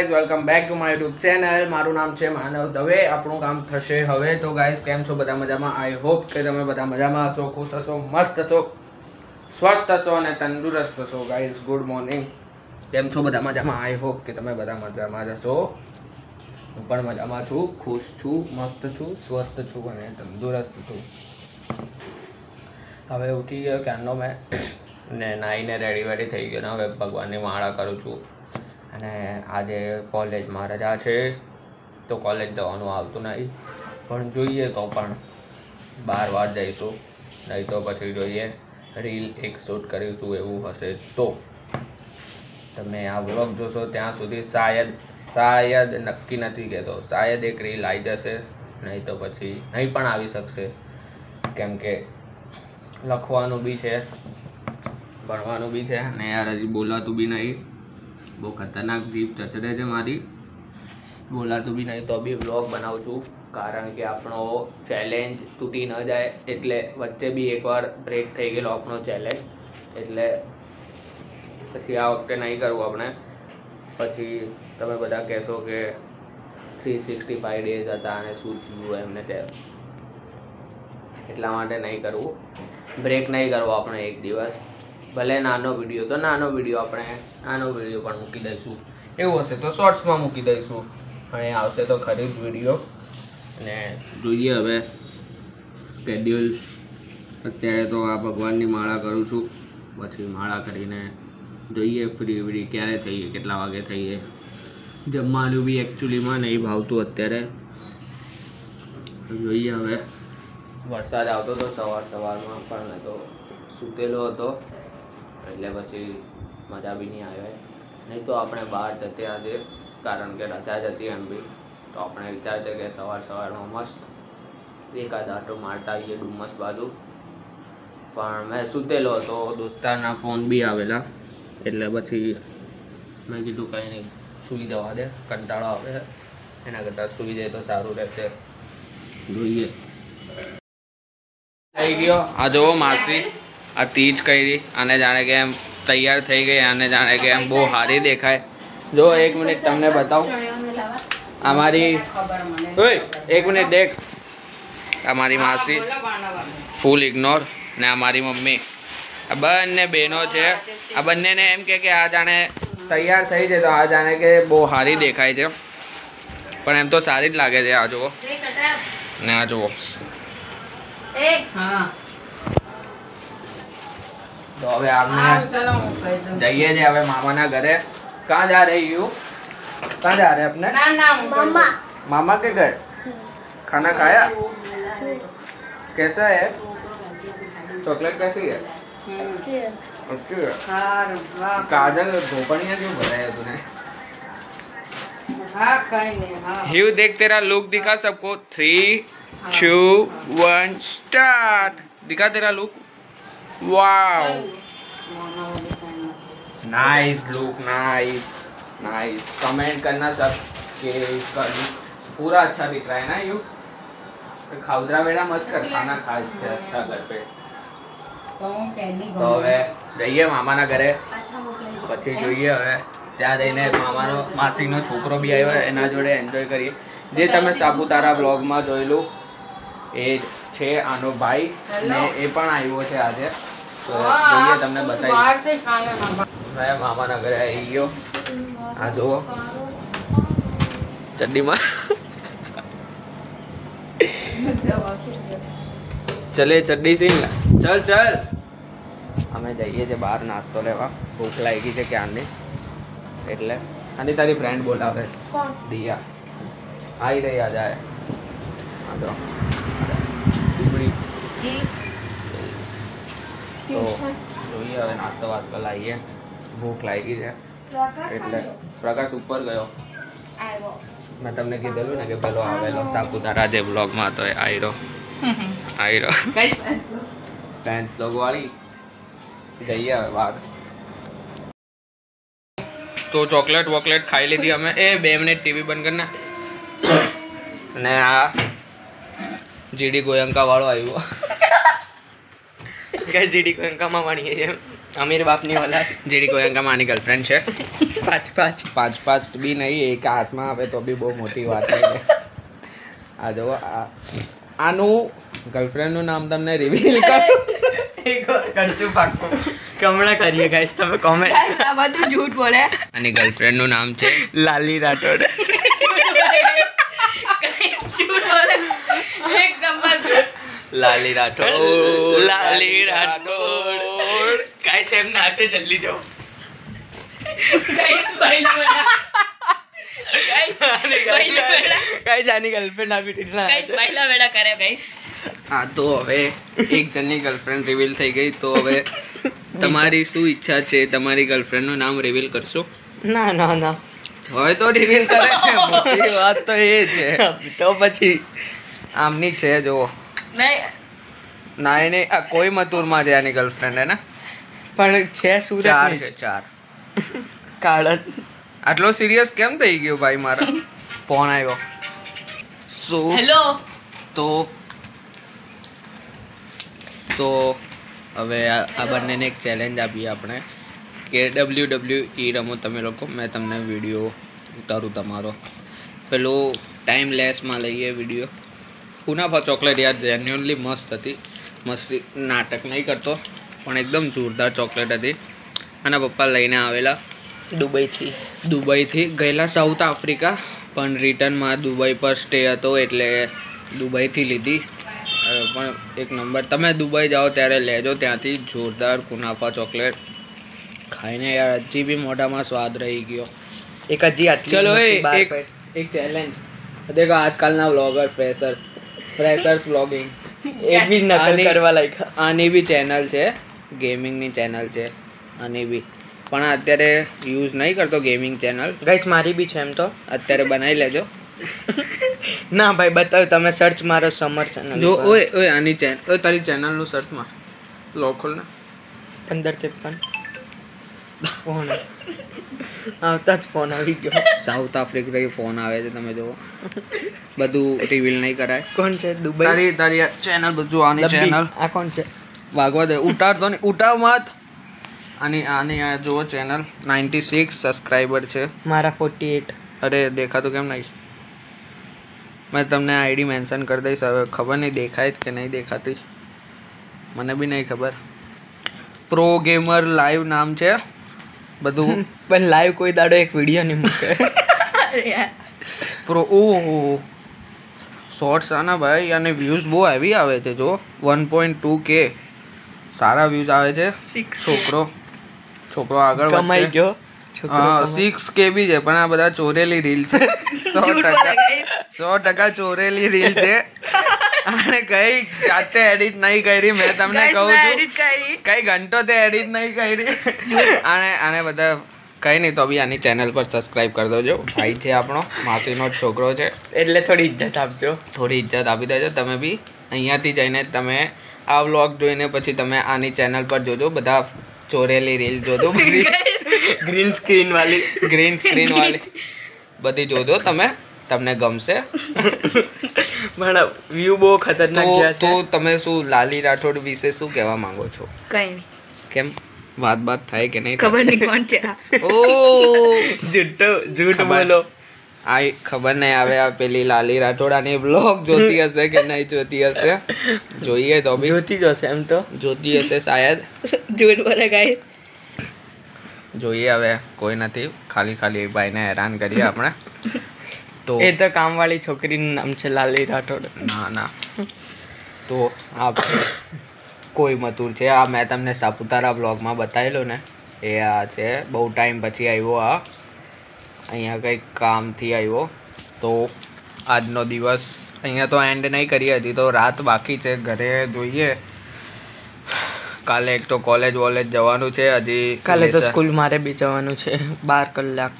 Guys welcome back to my YouTube channel. મારું નામ છે માનવ દવે। આપણું કામ થશે હવે। તો ગાઈઝ કેમ છો બધા મજામાં? આઈ હોપ કે તમે બધા મજામાં હશો, ખુશ હશો, મસ્ત હશો, સ્વસ્થ હશો અને તંદુરસ્ત હશો। ગાઈઝ ગુડ મોર્નિંગ, કેમ છો બધા મજામાં? આઈ હોપ કે તમે બધા મજામાં જ હશો। હું પણ મજામાં છું, ખુશ છું, મસ્ત છું, સ્વસ્થ છું અને તંદુરસ્ત છું। હવે ઉઠી ગયો ક્યારનો મેં ને નાહીને રેડી વેડી થઈ ગયો ને હવે ભગવાનની માળા કરું છું। અને આજે કોલેજમાં રજા છે તો કોલેજ જવાનું આવતું નહીં, પણ જોઈએ તો પણ 12 વાર જઈશું, નહીં તો પછી જોઈએ રીલ એક શૂટ કરીશું એવું હશે તો। તમે આ વ્લોગ જોશો ત્યાં સુધી શાયદ નક્કી નથી કહેતો, શાયદ એક રીલ આવી જશે, નહીં તો પછી નહીં પણ આવી શકશે, કેમ કે લખવાનું બી છે, ભણવાનું બી છે અને યાર હજી બોલાતું બી નહીં। બહુ ખતરનાક જીભ ચચડે છે મારી, બોલાતું બી નહીં તો બી વ્લોગ બનાવું છું, કારણ કે આપણો ચેલેન્જ તૂટી ન જાય એટલે। વચ્ચે બી એકવાર બ્રેક થઈ ગયેલો આપણો ચેલેન્જ, એટલે પછી આ વખતે નહીં કરવું આપણે। પછી તમે બધા કહેશો કે 365 ડેઝ હતા અને શું થયું એમને તેમ, એટલા માટે નહીં કરવું, બ્રેક નહીં કરવો આપણે એક દિવસ। ભલે નાનો વિડીયો તો નાનો વિડીયો આપણે નાનો વિડીયો પણ મૂકી દઈશું, એવું હશે તો શોર્ટ્સમાં મૂકી દઈશું, અને આવશે તો ખરી જ વિડીયો। અને જોઈએ હવે સ્કેડ્યુલ। અત્યારે તો આ ભગવાનની માળા કરું છું, પછી માળા કરીને જોઈએ ફ્રી વ્રી ક્યારે થઈએ, કેટલા વાગે થઈએ। જમવાનું બી એકચ્યુઅલીમાં નહીં ભાવતું અત્યારે, જોઈએ હવે। વરસાદ આવતો હતો સવારમાં પણ મેં તો સૂતેલો હતો એટલે પછી મજા બી નહીં આવે। નહીં તો આપણે બહાર જતે આજે, કારણ કે રજા જ હતી એમ બી, તો આપણે વિચાર છે કે સવારમાં મસ્ત એકાદ આટો મારતા આવીએ ડુમ્મસ બાજુ। પણ મેં સૂતેલો હતો, દોસ્તારના ફોન બી આવેલા, એટલે પછી મેં કીધું કંઈ નહીં, સૂઈ જવા દે, કંટાળો આવે, એના કરતાં સૂઈ જાય તો સારું રહેશે। જોઈએ થઈ ગયો આ જુઓ માસી, આ તીજ કરી, આને જાણે કે એમ તૈયાર થઈ ગઈ, આને જાણે કે એમ બહુ સારી દેખાય। જો એક મિનિટ તમને બતાવું, અમારી એક મિનિટ દેખ, અમારી માસી ફૂલ ઇગ્નોર, ને અમારી મમ્મી, આ બંને બહેનો છે। આ બંનેને એમ કે આ જાણે તૈયાર થઈ જાય તો આ જાણે કે બહુ સારી દેખાય છે, પણ એમ તો સારી જ લાગે છે। આ જુઓ ને આ જુઓ, તો હવે આપણે જઈએ છીએ હવે मामा घरे। कहाँ जा रही हो? कहाँ जा रहे अपने? मामा के घर। खाना खाया? कैसा है? चॉकलेट कैसी है? अच्छी है। काजल धोपड़ियाँ क्यों बनाया तूने? हिव देख, तेरा लुक दिखा सबको। 3, 2, 1 स्टार्ट। दिखा तेरा look. Wow, nice look, nice nice. Comment करना सब कि इसका लुक पूरा अच्छा दिख रहा है ना। यू खाउदरा बेड़ा मत कर, खाना खा इसके अच्छा घर पे। तो હવે જઈએ મામાના ઘરે, પછી જોઈએ હવે ત્યાં જઈને માસીનો છોકરો બી આવ્યો, એના જોડે એન્જોય કરીએ। જે તમે સાપુતારા બ્લોગમાં જોયેલું એ છે આનો ભાઈ, ને એ પણ આવ્યો છે આજે, તો જોઈએ તમને બતાવી। મેં મામાના ઘરે આવી ગયો, આ જુઓ ચડ્ડીમાં ચલે ચડ્ડી સિંહ, ચલ ચલ। અમે જઈએ છીએ બહાર નાસ્તો લેવા, ભૂખ લાગી છે ક્યારની, એટલે આની તારી ફ્રેન્ડ બોલાવે દિયા, આવી રહી આ જાય। તો જોઈએ હવે નાસ્તો વાસ્તો લાવીએ, ભૂખ લાગી છે એટલે। પ્રકાશ ઉપર ગયો, મેં તમને કીધેલું ને કે પેલો આવેલો સાપુતારા જે બ્લોગમાં હતો, આયરો ફેન્સ લોગ વાળી। જઈએ હવે બહાર। તો ચોકલેટ વોકલેટ ખાઈ લીધી અમે। એ 2 મિનિટ ટીવી બંધ કરીને, ને આ જીડી ગોયંકા વાળો આવ્યો કે જીડી ગોયંકામાં ભણીએ છીએ। अमीर बाप नहीं वाला जेडी गोयंका मानी गर्लफ्रेंड है 5 भी नहीं एक हाथ में आवे तो भी बहुत मोटी बात नहीं है आ जाओ आनु गर्लफ्रेंड નું નામ તમને રિવીલ કરો एक और करचू पाको कमड़ा करिए गाइस તમે કોમેન્ટ ગાઈસ આ બધું झूठ બોલે અને ગર્લફ્રેન્ડ નું નામ છે लाली राठौड़ ગાઈસ झूठ બોલે એક નંબર झूठ લાલી રાઠોડ लाली राठौड़ गाइस એમ નાચે જલ્દી જાઓ ગાઈસ પહેલા गाइस આની ગર્લફ્રેન્ડ આવી ટીટલા ગાઈસ પહેલા વેડા કરે ગાઈસ હા તો હવે એક જણની ગર્લફ્રેન્ડ રિવીલ થઈ ગઈ તો હવે તમારી શું ઈચ્છા છે તમારી ગર્લફ્રેન્ડ નું નામ રિવીલ કરશો ના ના ના હોય તો રિવીલ કરે મોટી વાત તો એ છે તો પછી આમની છે જો નહીં નાઈને આ કોઈમતુરમાં છે આની ગર્લફ્રેન્ડ હે ને પણ છે સુરત ચાર છે ચાર કાળન આટલો સિરિયસ કેમ થઈ ગયો ભાઈ મારા ફોન આવ્યો શું હેલો તો હવે આ બંનેને એક ચેલેન્જ આપીએ આપણે કે WWE રમો તમે લોકો મેં તમને વિડીયો ઉતારું તમારો પેલો ટાઈમ લેસમાં લઈએ વિડીયો કુનાફા ચોકલેટ યાર જેન્યુઅનલી મસ્ત હતી મસ્તી નાટક નહીં કરતો પણ એકદમ જોરદાર ચોકલેટ હતી અને પપ્પા લઈને આવેલા દુબઈથી ગયેલા સાઉથ આફ્રિકા પણ રિટર્નમાં દુબઈ પર સ્ટે હતો એટલે દુબઈથી લીધી પણ એક નંબર તમે દુબઈ જાઓ ત્યારે લેજો ત્યાંથી જોરદાર કુનાફા ચોકલેટ ખાઈને યાર હજી બી મોઢામાં સ્વાદ રહી ગયો એક હજી આટલી ચલો મોટી એક ચેલેન્જ દેખો આજકાલના વ્લોગર ફ્રેશર્સ વ્લોગિંગ એ બી નકલ કરવા લાગ્યા આની બી ચેનલ છે ગેમિંગની ચેનલ છે આની બી પણ અત્યારે યુઝ નહીં કરતો ગેમિંગ ચેનલ ગાઈસ મારી બી છે એમ તો અત્યારે બનાવી લેજો ના ભાઈ બતાવ તમે સર્ચ મારો સમર ચેનલ જો ઓય આની ચેનલ ઓય તારી ચેનલનું સર્ચ માર લોકલ ને 1553 ફોન આવતા જ ફોન આવી ગયો સાઉથ આફ્રિકાથી ફોન આવે છે તમે જુઓ બધું રિવીલ નહીં કરાય કોણ છે દુબઈ તારી ચેનલ બધું આની ચેનલ આ કોણ છે વાગવા દે ઉતારતો નહીં ઉતાર મત આની આ જુઓ ચેનલ 96 સબસ્ક્રાઈબર છે મારા 48 અરે દેખાતું કેમ નહીં मैं તમને आईडी मेंशन कर दईश હવે ખબર નહીં દેખાય કે નહીં દેખાતી મને બી નહીં ખબર પ્રો ગેમર લાઈવ નામ છે બધું પણ લાઈવ કોઈ દાડો એક વિડિયો નહીં મૂકે પ્રો ઓહો શોર્ટ્સ આના ભાઈ અને વ્યૂઝ બહુ હેવી આવે છે જો 1.2k સારા વ્યૂઝ આવે છે છોકરો આગળ કમાઈ વધશે ગયો હા 6k બી છે પણ આ બધા ચોરેલી રીલ છે 100% ચોરેલી રીલ છે અને કઈ જાતે એડિટ નહીં કરી મેં તમને કહું છું કઈ ઘંટો તે એડિટ નહીં કરી આને બધા કઈ નહીં તો બી આની ચેનલ પર સબસ્ક્રાઇબ કરી દેજો ભાઈ છે આપણો માસીનો જ છોકરો છે એટલે થોડી ઇજ્જત આપજો થોડી ઇજ્જત આપી દેજો તમે બી અહીંયાથી જઈને તમે આ વ્લોગ જોઈને પછી તમે આની ચેનલ પર જોજો બધા ચોરેલી રીલ જોજો ગ્રીન સ્ક્રીન વાળી બધી જોજો તમે તમને ગમશે પણ વ્યૂ બહુ ખતરનાક ગયા છે તો તમે શું લાલી રાઠોડ વિશે શું કહેવા માંગો છો કઈ નહીં કેમ વાત થાય કે નહીં ખબર નહીં કોણ છે ઓ જૂઠ બોલો આ ખબર નહીં આવે આ પેલી લાલી રાઠોડાની બ્લોગ જોતી હશે કે નહીં જોતી હશે જોઈએ તો બી જોતી જ હશે એમ તો જોતી હશે શાયદ झूठ बोले गाइस જોઈએ હવે કોઈ નથી ખાલી ભાઈને હેરાન કરીએ આપણે તો એ તો કામવાળી છોકરીનું નામ છે લાલી રાઠોડ ના તો આ કોઈમતુર છે આ મેં તમને સાપુતારા બ્લોગમાં બતાવેલું ને એ આ છે બહુ ટાઈમ પછી આવ્યો આ અહીંયા કંઈક કામથી આવ્યો તો આજનો દિવસ અહીંયા તો એન્ડ નહીં કરી હતી તો રાત બાકી છે ઘરે જોઈએ કાલે એક તો કોલેજ જવાનું છે હજી કાલે તો સ્કૂલ મારે બી જવાનું છે 12 કલાક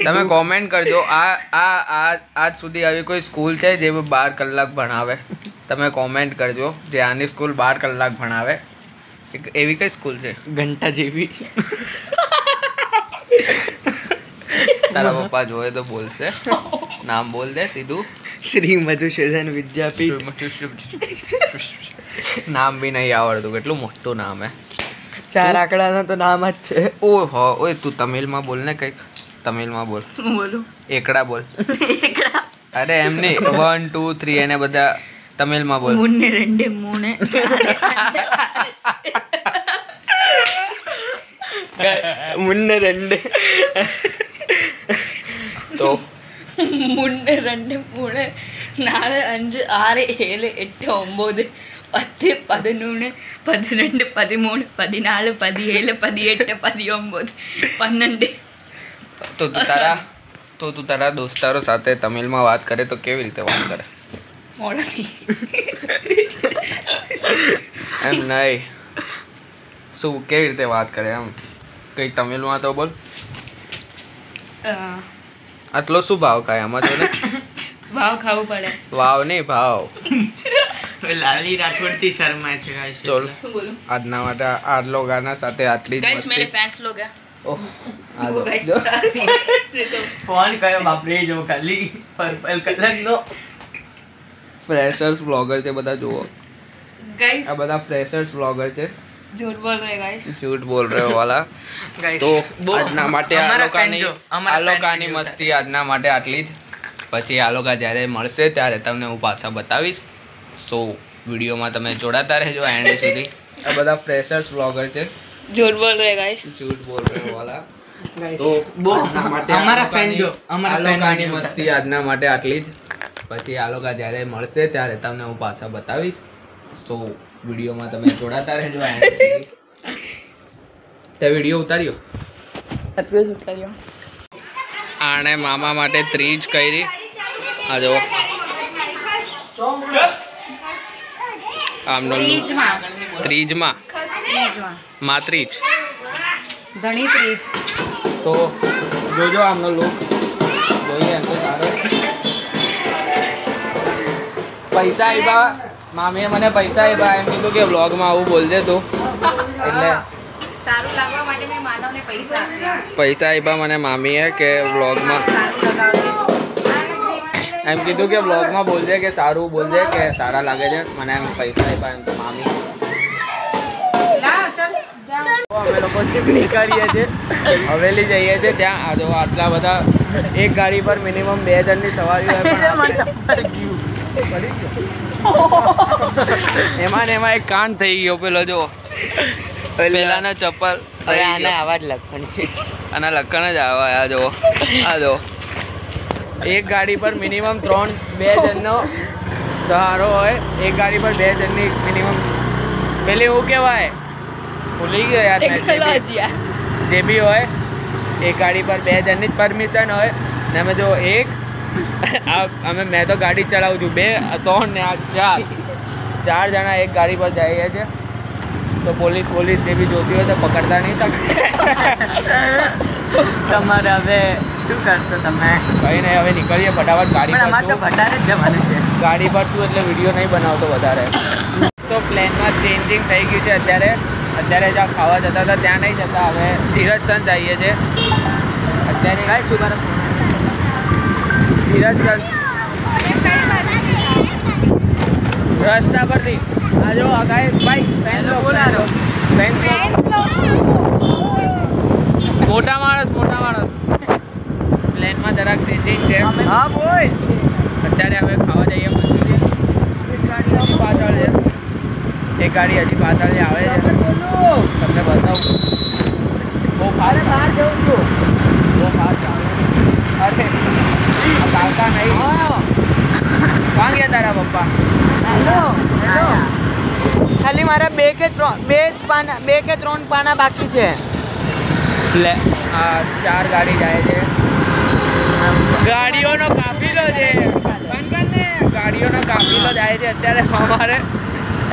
તમે કોમેન્ટ કરજો આજ સુધી આવી કોઈ સ્કૂલ છે જે 12 કલાક ભણાવે તમે કોમેન્ટ કરજો જે આની સ્કૂલ 12 કલાક ભણાવે એવી કઈ સ્કૂલ છે ઘંટા જેવી તારા પપ્પા જોવે તો બોલશે નામ બોલ દે સીધું શ્રી મધુસૂદન વિદ્યાપીઠ નામ બી નહીં આવડતું કેટલું મોટું નામ હે ચાર આંકડાના તો નામ જ છે. ઓય તું તમિલમાં બોલ ને કંઈક. તમિલમાં બોલ. બોલું એકડા બોલ. અરે એમ નહીં 1 2 3 એને બધા તમિલમાં બોલ. મુન્ને ரெண்டு மூணு મુન્ને ரெண்டு તો முன்ன 2 3 4 5 6 7 8 9 10 11 12 13 14 17 18 19 12 તો તું તારા દોસ્તારો સાથે તમિલમાં વાત કરે તો કેવી રીતે વાત કરે? મોડાથી એમ નહીં, શું કેવી રીતે વાત કરે એમ કંઈ તમિલમાં તો બોલ. આટલો શું ભાવ કાંઈ આમાં તો ને ભાવ ખાવું પડે. વાવ નહીં ભાવ. લાલી રાઠોડ થી શર્મા છે ગાઈસ. ચલ શું બોલું આજના માટે આટલો ગાના સાથે આટલી જ गाइस मेरे મસ્તી. फैंस लोग हैं ઓહ, वो गाइस જો. ફોન કયો બાપરે જો ખાલી પર્પલ કલર નો. ફ્રેશર્સ બ્લોગર છે બધા જુઓ. गाइस આ બધા ફ્રેશર્સ બ્લોગર છે. झूठ बोल रहे हैं गाइस. झूठ बोल रहे हो वाला. ગાઈસ તો આજના માટે આ અમારા fan લોકોની જો, અમારા fan લોકોની જો મસ્તી આજના માટે આટલી જ. પછી આ લોકો જ્યારે મળશે ત્યારે તમને હું પાછા બતાવીશ. સો વિડીયોમાં તમે જોડાતા રહેજો એન્ડ સુધી. આ બધા ફ્રેશર્સ બ્લોગર છે. झूठ बोल रहे हैं गाइस. झूठ बोल रहे हो वाला. ગાઈસ તો બહુ આજના માટે અમારા ફેન જો, આ અમારા fan લોકોની જો. મસ્તી આજના માટે આટલી જ. પછી આ લોકો જ્યારે મળશે ત્યારે તમને હું પાછા બતાવીશ. સો વિડીયોમાં તમે જોડાતા રહેજો એન્ડ સુધી. તે વિડીયો ઉતાર્યો. અત્યારે શું કર્યો? આણે મામા માટે ત્રીજ કરી. આ જો આમનો ત્રીજમાં માત્રીજ ધણી ત્રીજ તો જોજો આમનો લુક જોઈએ એમ તો સારો. પૈસા આપ્યા મામીએ મને પૈસા આપ્યા એમ કીધું કે વ્લોગમાં આવું બોલજે તું એટલે સારું લાગવા માટે મેં માનવને પૈસા આપ્યા. પૈસા આપ્યા મને મામીએ કે વ્લોગમાં સારું લગાવજે. એમ કીધું કે વ્લોગમાં બોલજે કે સારું બોલજે કે સારા લાગે છે. મને એમ પૈસા આપ્યા એમ તો મામી. લાવ ચાલ અમે લોકો પિકનિક કરીએ છીએ, હવેલી જઈએ છીએ. ત્યાં આ જો આટલા બધા એક ગાડી પર મિનિમમ 2 જણની સવારી હોય પણ એમાં ને એમાં એક કાન થઈ ગયો પેલો જો પેલાના ચપ્પલ હવે આના આવાજ લખવાની. આના લખણ જ આવ્યા. આ જો એક ગાડી પર મિનિમમ 2 જણનો સહારો હોય. એક ગાડી પર 2 જણની મિનિમમ પેલી શું કહેવાય ભૂલી ગયો યાર મેં. જે બી હોય એક ગાડી પર 2 જણની જ પરમિશન હોય ને અમે જો એક મેં તો ગાડી ચલાવું છું 2 3 ને આ 4 જણા એક ગાડી પર જઈએ છીએ. તો પોલીસ જે બી જોતી હોય તો પકડતા નહીં તમે. તમારે હવે શું કરશો તમે? કઈ નહીં હવે નીકળીએ ફટાફટ. ગાડી પણ પર અમારે તો છું. ઘટાડે જ જવાનું છે. ગાડી પર છું એટલે વિડીયો નહીં બનાવતો વધારે. તો પ્લેનમાં ચેન્જિંગ થઈ ગયું છે અત્યારે જ્યાં ખાવા જતા હતા ત્યાં નહીં જતા, હવે ધીરજચંદ જઈએ છીએ અત્યારે. ગાઈસ શું કરો? ધીરજચંદ રસ્તા પરથી આ જો ગાઈસ ભાઈ ફેન લો બોલારો ફેન મોટા માણસ પ્લેનમાં જરાક ચેન્જિંગ છે. હા બોય. અત્યારે હવે ખાવા જઈએ મંચુરિયન. એક ગાડી હજી પાછળ છે, એક ગાડી હજી પાછળ જે આવે છે તમને બતાવું. બહુ ફાસ્ટ બહાર જઉં છું, બહુ ફાસ્ટ આવે. અરે કાકા નહીં કાં ગયા તારા પપ્પા? ખાલી મારા 2 કે 3 પાના બાકી છે. લે આ 4 ગાડી જાય છે. ગાડીઓનો કાફિલો છે. ગાડીઓનો કાફિલો જાય છે અત્યારે. અમારે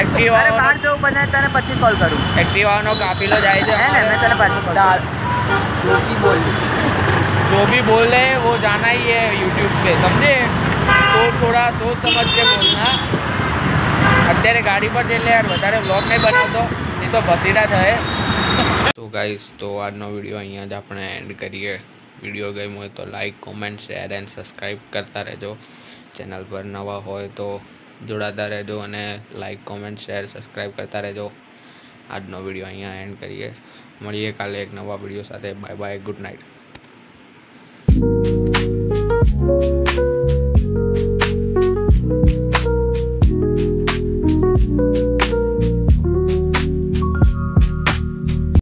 એક્ટિવાનો બહાર જવું બને તને પછી કોલ કરું. એક્ટિવાનો કાફિલો જાય છે. મેં તને પાછું કોલ जो भी बोले वो जाना ही है यूट्यूब पे, समझे? तो थोड़ा सोच समझ के बोलना. અત્યારે ગાડી પર એટલે યાર વધારે વ્લોગ નહીં બનાવતો નહીં તો ભસીડા થાય. તો ગાઈસ તો આજનો વિડીયો અહીંયા જ આપણે એન્ડ કરીએ. વિડીયો ગમ્યો હોય તો like comment share and subscribe કરતા રહેજો. ચેનલ પર નવા હોય તો જોડાતા રહેજો અને લાઈક કોમેન્ટ શેર સબસ્ક્રાઈબ કરતા રહેજો. આજનો વિડીયો અહીંયા એન્ડ કરીએ. મળીએ કાલે એક નવા વિડીયો સાથે. Bye bye, good night.